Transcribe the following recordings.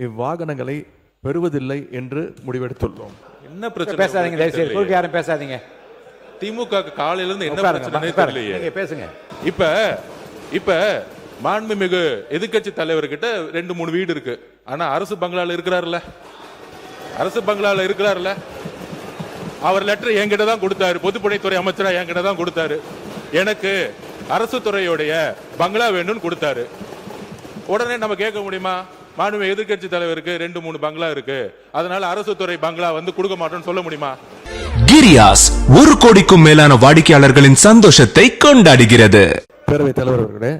இவ்வாகனங்களை பெறுவதில்லை என்று முடிவெடுத்துள்ளோம். என்ன பிரச்சனை? பேசாதீங்க, தயவுசெய்து குறுக்க யாரும் பேசாதீங்க. திமுக காலையில இருந்து என்ன பிரச்சனை தெரியலையே. பேசுங்க. இப்ப மாண்புமிகு எதிர்க்கட்சி தலைவர்கிட்ட 2-3 வீடு இருக்கு. ஆனா அரசு பங்களால இருக்கிறாருல்ல, அவர் லெட்டர் என்கிட்ட தான் கொடுத்தாரு. பொதுப்பணித்துறை அமைச்சரா என்கிட்ட தான் கொடுத்தாரு. எனக்கு அரசு துறையுடைய பங்களா வேணும்னு கொடுத்தாரு. உடனே நம்ம கேட்க முடியுமா? மாண்புமிகு எதிர்க்கட்சி தலைவருக்கு 2-3 பங்களா இருக்கு, அதனால அரசு துறை பங்களா வந்து கொடுக்க மாட்டோம்னு சொல்ல முடியுமா? கிரியாஸ் 1 கோடிக்கும் மேலான வாடிக்கையாளர்களின் சந்தோஷத்தை கொண்டாடுகிறது. பேரவைத் தலைவர் அவர்களே,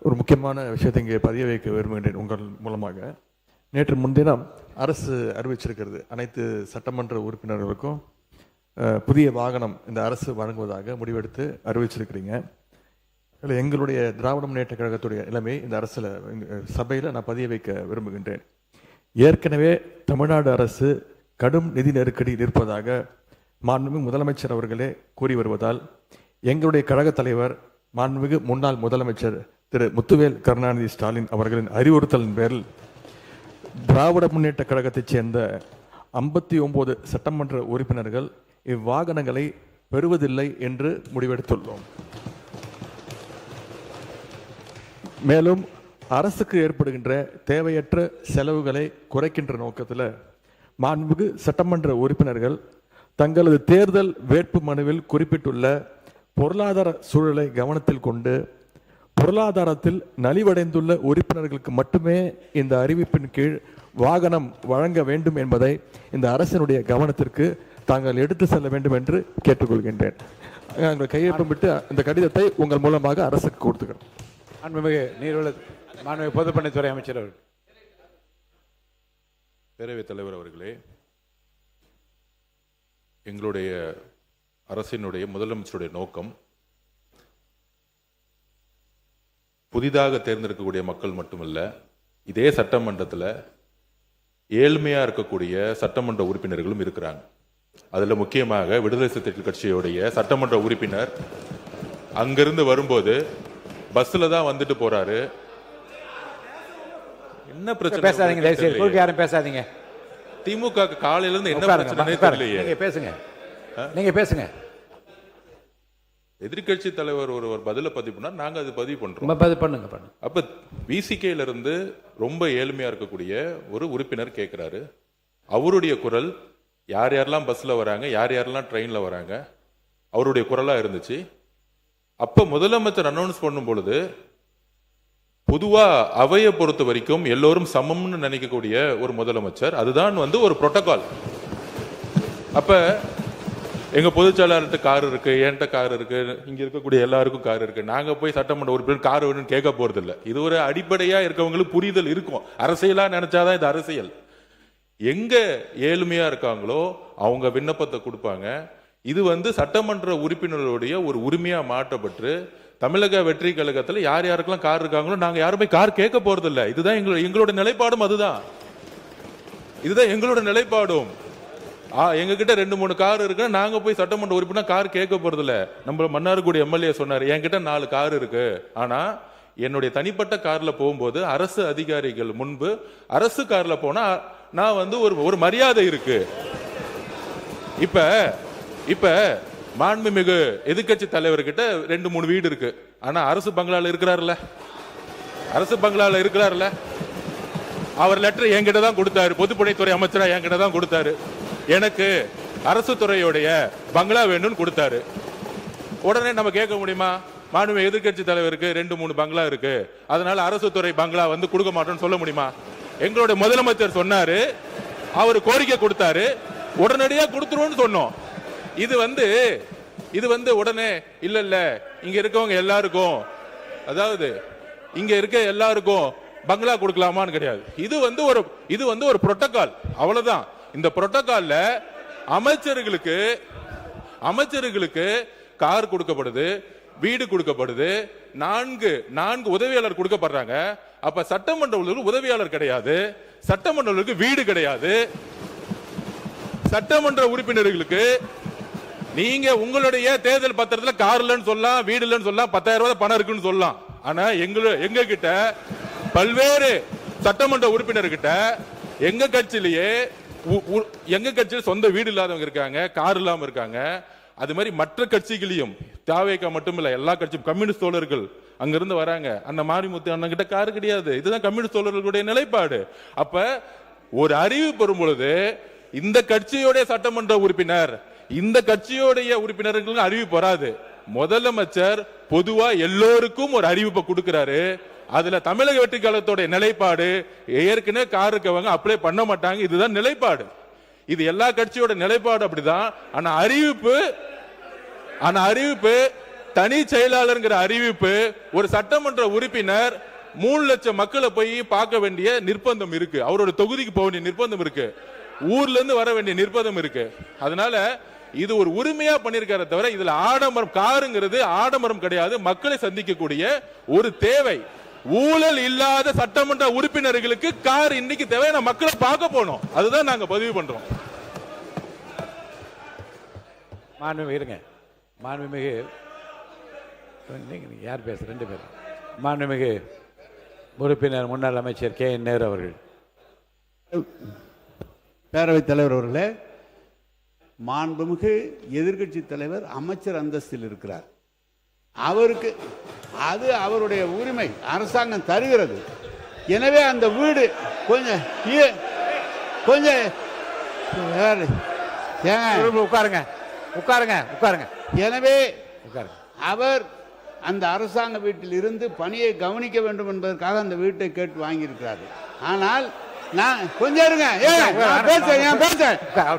ஒரு முக்கியமான விஷயத்தை இங்கே பதிய வைக்க விரும்புகின்றேன் உங்கள் மூலமாக. நேற்று முன்தினம் அரசு அறிவிச்சிருக்கிறது, அனைத்து சட்டமன்ற உறுப்பினர்களுக்கும் புதிய வாகனம் இந்த அரசு வழங்குவதாக முடிவெடுத்து அறிவிச்சிருக்கிறீங்க. இதில் எங்களுடைய திராவிட முன்னேற்ற கழகத்துடைய நிலைமை இந்த அரசில் சபையில் நான் பதிய வைக்க விரும்புகின்றேன். ஏற்கனவே தமிழ்நாடு அரசு கடும் நிதி நெருக்கடியில் இருப்பதாக மாண்புமிகு முதலமைச்சர் அவர்களே கூறி வருவதால் எங்களுடைய கழக தலைவர் மாண்புமிகு முன்னாள் முதலமைச்சர் திரு முத்துவேல் கருணாநிதி ஸ்டாலின் அவர்களின் அறிவுறுத்தலின் பேரில் திராவிட முன்னேற்ற கழகத்தைச் சேர்ந்த 59 சட்டமன்ற உறுப்பினர்கள் இவ்வாகனங்களை பெறுவதில்லை என்று முடிவெடுத்துள்ளோம். மேலும் அரசுக்கு ஏற்படுகின்ற தேவையற்ற செலவுகளை குறைக்கின்ற நோக்கத்தில் மாண்புமிகு சட்டமன்ற உறுப்பினர்கள் தங்களது தேர்தல் வேட்பு மனுவில் குறிப்பிட்டுள்ள பொருளாதார சூழலை கவனத்தில் கொண்டு பொருளாதாரத்தில் நலிவடைந்துள்ள உறுப்பினர்களுக்கு மட்டுமே இந்த அறிவிப்பின் கீழ் வாகனம் வழங்க வேண்டும் என்பதை இந்த அரசினுடைய கவனத்திற்கு தாங்கள் எடுத்து செல்ல வேண்டும் என்று கேட்டுக்கொள்கின்றேன். கையொப்பமிட்டு இந்த கடிதத்தை உங்கள் மூலமாக அரசுக்கு கொடுத்துக்கிறோம். மாண்புமிகு மாண்புமிகு பொதுப்பணித்துறை அமைச்சர் அவர்கள். பேரவைத் தலைவர் அவர்களே, எங்களுடைய அரசினுடைய முதலமைச்சருடைய நோக்கம் புதிதாக தேர்ந்தெடுக்கக்கூடிய மக்கள் மட்டுமல்ல, இதே சட்டமன்றத்தில் ஏழ்மையா இருக்கக்கூடிய சட்டமன்ற உறுப்பினர்களும் இருக்கிறாங்க. அதுல முக்கியமாக விடுதலை சிறுத்தைகள் கட்சியுடைய சட்டமன்ற உறுப்பினர் அங்கிருந்து வரும்போது பஸ்ல தான் வந்துட்டு போறாரு. என்ன பிரச்சனை? பேசாதீங்க, தயவுசெய்து குறுக்க யாரும் பேசாதீங்க. திமுக காலையில இருந்து என்ன பிரச்சனை தெரியலையே. பேசுங்க. எதிர்கட்சி தலைவர் ஒருவர் பதில பதிவு பண்ணா நாங்க அது பதிவு பண்றோம். பண்ணுங்க. அப்ப விசிகேல இருந்து ரொம்ப ஏழ்மையா இருக்கக்கூடிய ஒரு உறுப்பினர் கேட்கிறாரு. அவருடைய குரல் யார் யாரெல்லாம் பஸ்ல வராங்க, யார் யாரெல்லாம் ட்ரெயின்ல வராங்க, அவருடைய குரலா இருந்துச்சு. அப்ப முதலமைச்சர் அனௌன்ஸ் பண்ணும் பொழுது பொதுவா அவையை பொறுத்த வரைக்கும் எல்லோரும் சமம்னு நினைக்கக்கூடிய ஒரு முதலமைச்சர், அதுதான் ஒரு புரோட்டோகால். அப்ப எங்க பொதுச்செயலாளர்கிட்ட கார் இருக்கு, என்கிட்ட கார் இருக்கு, இங்க இருக்கக்கூடிய எல்லாருக்கும் கார் இருக்கு. நாங்க போய் சட்டமன்ற உறுப்பினர் கார் வேணும்னு கேட்க போறது இல்லை. இது ஒரு அடிப்படையா இருக்கவங்களுக்கு புரிதல் இருக்கும். அரசியலா நினைச்சாதான் இது அரசியல். எங்க ஏழ்மையா இருக்காங்களோ அவங்க விண்ணப்பத்தை கொடுப்பாங்க. இது சட்டமன்ற உறுப்பினர்களுடைய ஒரு உரிமையா மாற்றப்பட்டு தமிழக வெற்றி கழகத்தில் யார் யாருக்கெல்லாம் கார் இருக்காங்களோ நாங்க யாருமே கார் கேட்க போறது இல்லை. இதுதான் எங்களோட நிலைப்பாடும். இதுதான் எங்களோட நிலைப்பாடும். எங்க கிட்ட 2-3 கார் இருக்கு, நாங்க போய் சட்டமன்ற உறுப்பினர் கார் கேட்க போறது இல்ல. நம்ம மன்னார்குடி எம்எல்ஏ சொன்னாரு, என்கிட்ட 4 கார் இருக்கு, ஆனா என்னுடைய தனிப்பட்ட கார்ல போகும்போது அரசு அதிகாரிகள் முன்பு அரசு கார்ல போனா நான் ஒரு மரியாதை இருக்கு. இப்ப மாண்புமிகு எதிர்க்கட்சி தலைவர்கிட்ட 2-3 வீடு இருக்கு, ஆனா அரசு பங்களால இருக்கிறாருல்ல, அவர் லெட்டர் என்கிட்ட தான் கொடுத்தாரு. பொதுப்பணித்துறை அமைச்சரா என்கிட்ட தான் கொடுத்தாரு. எனக்கு அரசு துறையுடைய பங்களா வேணும்னு கொடுத்தாரு. உடனே நம்ம கேட்க முடியுமா? மாண்புமிகு எதிர்க்கட்சி தலைவருக்கு 2-3 பங்களா இருக்கு, அதனால அரசு துறை பங்களா கொடுக்க மாட்டோம்னு சொல்ல முடியுமா? எங்களுடைய முதலமைச்சர் சொன்னாரு, அவர் கோரிக்கை கொடுத்தாரு, உடனடியா கொடுத்துருவோம்னு சொன்னோம். இது உடனே இல்ல இங்க இருக்கவங்க எல்லாருக்கும், அதாவது இங்க இருக்க எல்லாருக்கும் பங்களா கொடுக்கலாமான்னு கிடையாது. இது ஒரு புரோட்டோகால், அவ்வளவுதான். இந்த புரோட்டோகால்ல அமைச்சர்களுக்கு கார் கொடுக்கப்படுது, வீடு கொடுக்கப்படுது, 4 உதவியாளர் கொடுக்கப்படுறாங்க. அப்ப சட்டமன்ற உதவியாளர் கிடையாது, சட்டமன்ற வீடு கிடையாது. சட்டமன்ற உறுப்பினர்களுக்கு நீங்க உங்களுடைய தேர்தல் பத்திரத்தில் கார் இல்லைன்னு சொல்லலாம், வீடு இல்லைன்னு சொல்லலாம், 10,000 ரூபாய் பணம் இருக்குன்னு சொல்லலாம். ஆனா எங்க கிட்ட பல்வேறு சட்டமன்ற உறுப்பினர்கிட்ட எங்க கட்சியிலேயே எங்க கட்சியில் சொந்த வீடு இல்லாதவங்க இருக்காங்க, கார் இல்லாம இருக்காங்க. அது மாதிரி மற்ற கட்சிகளையும் தாவேகா மட்டுமில்ல எல்லா கட்சியும் கம்யூனிஸ்ட் தோழர்கள் அங்கிருந்து வராங்க. அந்த மாரிமுத்து அண்ணன் கிட்ட கார் கிடையாது. இதுதான் கம்யூனிஸ்ட் தோழர்களுடைய நிலைப்பாடு. அப்ப ஒரு அறிவிப்பு வரும் பொழுது இந்த கட்சியோட சட்டமன்ற உறுப்பினர், இந்த கட்சியோடைய உறுப்பினர்களுக்கு அறிவிப்பு வராது. முதலமைச்சர் பொதுவா எல்லோருக்கும் ஒரு அறிவிப்பை கொடுக்கிறாரு. அதுல தமிழக வெற்றி கழகத்தோட நிலைப்பாடு ஏற்கனவே கார் இருக்கவங்க அப்ளை பண்ண மாட்டாங்க. இதுதான் நிலைப்பாடு. இது எல்லா கட்சியோட நிலைப்பாடு அப்படிதான். ஆனா அறிவிப்பு தனி செயலாளர்ங்கிற அறிவிப்பு ஒரு சட்டமன்ற உறுப்பினர் 3 லட்சம் மக்களை போய் பார்க்க வேண்டிய நிர்பந்தம் இருக்கு. அவரோட தொகுதிக்கு போக வேண்டிய நிர்பந்தம் இருக்கு. ஊர்ல இருந்து வர வேண்டிய நிர்பந்தம் இருக்கு. அதனால இது ஒரு உரிமையா பண்ணிருக்கார தவிர இதுல ஆடம்பரம், காருங்கிறது ஆடம்பரம் கிடையாது. மக்களை சந்திக்கக்கூடிய ஒரு தேவை. ஊழல் இல்லாத சட்டமன்ற உறுப்பினர்களுக்கு கார் இன்னைக்கு தேவை. மக்களை பார்க்க போனோம். அதுதான் நாங்க பதிவு பண்றோம். மாண்புமிகு யார் பேச 2 பேர். மாண்புமிகு உறுப்பினர் முன்னாள் அமைச்சர் KN நேரு அவர்கள். பேரவைத் தலைவர் அவர்களே, மாண்புமிகு எதிர்க்கட்சி தலைவர் அமைச்சர் அந்தஸ்தில் இருக்கிறார். அவருக்கு அது அவருடைய உரிமை, அரசாங்கம் தருகிறது. எனவே அந்த வீடு கொஞ்சம் உட்காருங்க. எனவே அவர் அந்த அரசாங்க வீட்டில் இருந்து பணியை கவனிக்க வேண்டும் என்பதற்காக அந்த வீட்டை கேட்டு வாங்கியிருக்கிறார். ஆனால் நான் கொஞ்சம் இருங்க,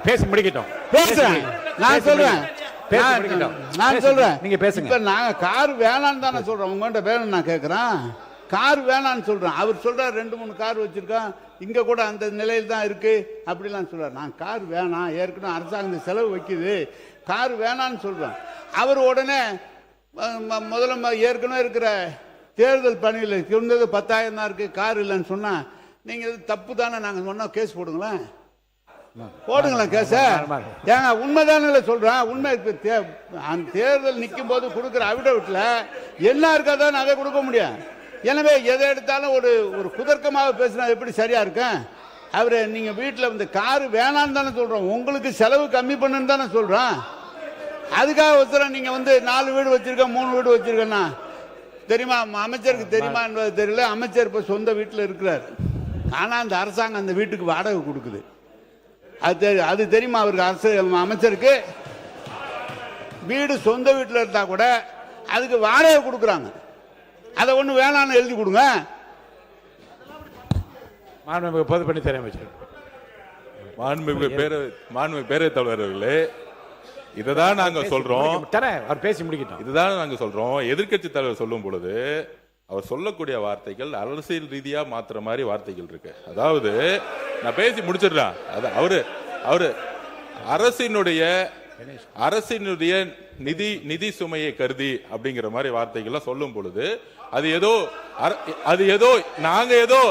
பேசி முடிக்கட்டும். பேசுறேன், நான் சொல்றேன். நீங்க பேசுங்க. இப்ப நாங்க கார் வேணான்னு தானே சொல்றோம். உங்கள்கிட்ட வேணும் நான் கேட்கிறேன். கார் வேணான்னு சொல்றேன். அவர் சொல்றாரு 2-3 கார் வச்சிருக்கோம், இங்க கூட அந்த நிலையில் தான் இருக்கு அப்படிலாம் சொல்றாரு. நான் கார் வேணாம், ஏற்கனவே அரசாங்கம் செலவு வைக்குது, கார் வேணான்னு சொல்றேன். அவர் உடனே முதல்ல ஏற்கனவே இருக்கிற தேர்தல் பணியில் இருந்தது 10,000 தான் இருக்கு, கார் இல்லைன்னு சொன்னா நீங்க தப்பு தானே. நாங்க சொன்னா கேஸ் போடுங்களேன் கேச. ஏங்க உண்மைதானே சொல்றேன். உண்மை தேர்தல் நிற்கும் போது கொடுக்குற அவிடவிட்ல என்ன இருக்காதான் அதை கொடுக்க முடியும். எனவே எதை எடுத்தாலும் ஒரு குதர்க்கமாக பேசினா எப்படி சரியா இருக்கும்? அவரு நீங்க வீட்டில் வந்து காரு வேணான்னு தானே சொல்றோம், உங்களுக்கு செலவு கம்மி பண்ணுன்னு தானே சொல்றோம். அதுக்காக ஒருத்தர நீங்க வந்து 4 வீடு வச்சிருக்க, 3 வீடு வச்சிருக்கேன்னா தெரியுமா? அமைச்சருக்கு தெரியுமா என்பது தெரியல. அமைச்சர் இப்ப சொந்த வீட்டில் இருக்கிறார். ஆனா அந்த அரசாங்கம் அந்த வீட்டுக்கு வாடகை கொடுக்குது. அது தெரியுமா அவருக்கு? அமைச்சருக்கு வீடு சொந்த வீட்டில் இருந்தா கூட அதுக்கு வாடகை கொடுக்குறாங்க. அதை ஒண்ணு வேணான்னு எழுதி கொடுங்க. பொதுப்பணித்துறை அமைச்சர், மாண்புமிகு பேரவைத் தலைவர்களே, இதுதான் நாங்க சொல்றோம். அவர் பேசி முடிக்கட்டும். இதுதான் நாங்க சொல்றோம். எதிர்க்கட்சி தலைவர் சொல்லும் பொழுது அவர் சொல்லக்கூடிய வார்த்தைகள் அரசியல் ரீதியா மாத்துற மாதிரி வார்த்தைகள் இருக்கு. அதாவது நான் பேசி முடிச்சிடுறேன். அவரு அரசினுடைய நிதி சுமையை கருதி அப்படிங்கிற மாதிரி வார்த்தைகள்லாம் சொல்லும் பொழுது அது ஏதோ நாங்க ஏதோ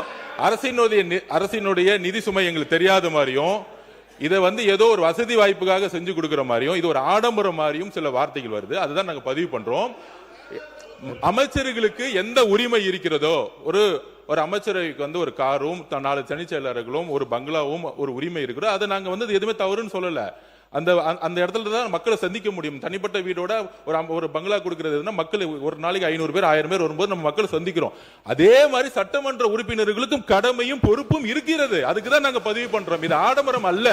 அரசினுடைய நிதி சுமை எங்களுக்கு தெரியாத மாதிரியும், இதை வந்து ஏதோ ஒரு வசதி வாய்ப்புக்காக செஞ்சு கொடுக்கிற மாதிரியும், இது ஒரு ஆடம்பரம் மாதிரியும் சில வார்த்தைகள் வருது. அதுதான் நாங்க பதிவு பண்றோம். அமைச்சர்களுக்கு எந்த உரிமை இருக்கிறதோ, ஒரு அமைச்சருக்கு வந்து ஒரு காரும் 4 தனிச் செயலர்களும் ஒரு பங்களாவும் ஒரு உரிமை இருக்கிறோம். அதை நாங்க வந்து எதுவுமே தவறுன்னு சொல்லல. அந்த இடத்துல தான் மக்களை சந்திக்க முடியும். தனிப்பட்ட வீடோட ஒரு பங்களா கொடுக்கறதுன்னா மக்கள் ஒரு நாளைக்கு 500 பேர் 1000 பேர் வரும்போது நம்ம மக்களை சந்திக்கிறோம். அதே மாதிரி சட்டமன்ற உறுப்பினர்களுக்கும் கடமையும் பொறுப்பும் இருக்கிறது. அதுக்குதான் நாங்க பதிவு பண்றோம். இது ஆடம்பரம் அல்ல,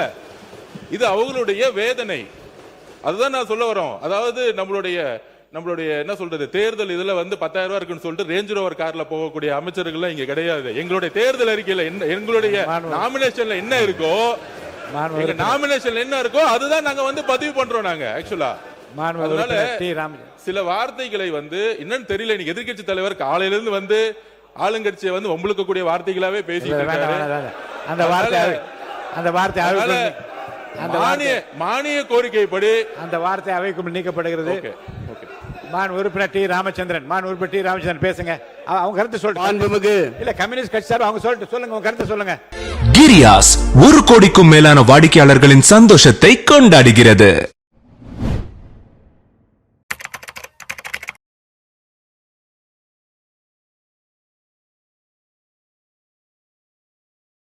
இது அவங்களுடைய வேதனை. அதுதான் நான் சொல்ல வரோம். அதாவது நம்மளுடைய என்ன சொல்றது, தேர்தல் இதுல வந்து 10,000 ரூபாய் இருக்குன்னு சொல்லிட்டு ரேஞ்ச் ரோவர் கார்ல போகக்கூடிய அமைச்சர்கள் இங்க கிடையாது. எங்களுடைய தேர்தல் அறிக்கையில எங்களுடைய நாமினேஷன்ல என்ன இருக்கோ, நாமினேஷன்ல என்ன இருக்கோ அதுதான் நாங்க வந்து பதிவு பண்றோம். நாங்க ஆக்சுவலா சில வார்த்தைகளை வந்து என்னன்னு தெரியல. இன்னைக்கு எதிர்க்கட்சி தலைவர் காலையில இருந்து வந்து ஆளுங்கட்சியை வந்து உங்களுக்கு கூடிய வார்த்தைகளாவே பேசிட்டு இருக்காரு. மானிய கோரிக்கைப்படி அந்த வார்த்தை அவைக்கு நீக்கப்படுகிறது. உறுப்பினர் டி ராமச்சந்திரன் பேசுங்க. அவங்க கருத்து சொல்லுங்க. இல்ல கம்யூனிஸ்ட் கட்சி சார் அவங்க சொல்லுங்க, உங்க கருத்து சொல்லுங்க. கிரியாஸ் 1 கோடிக்கும் மேலான வாடிக்கையாளர்களின் சந்தோஷத்தை கொண்டாடுகிறது.